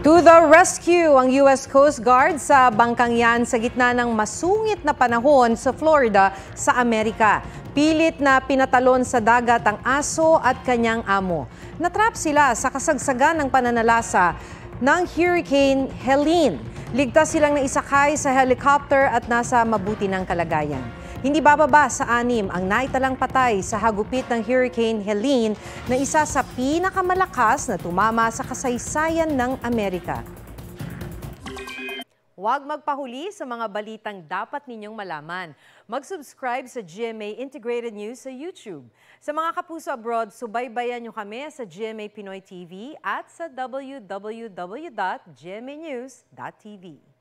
To the rescue ang US Coast Guard sa bangkang yan sa gitna ng masungit na panahon sa Florida sa Amerika. Pilit na pinatalon sa dagat ang aso at kanyang amo. Natrap sila sa kasagsagan ng pananalasa ng Hurricane Helene. Ligtas silang naisakay sa helicopter at nasa mabuti ng kalagayan. Hindi bababa sa 6 ang naitalang patay sa hagupit ng Hurricane Helene na isa sa pinakamalakas na tumama sa kasaysayan ng Amerika. Huwag magpahuli sa mga balitang dapat ninyong malaman. Mag-subscribe sa GMA Integrated News sa YouTube. Sa mga kapuso abroad, subaybayan nyo kami sa GMA Pinoy TV at sa www.gmanews.tv.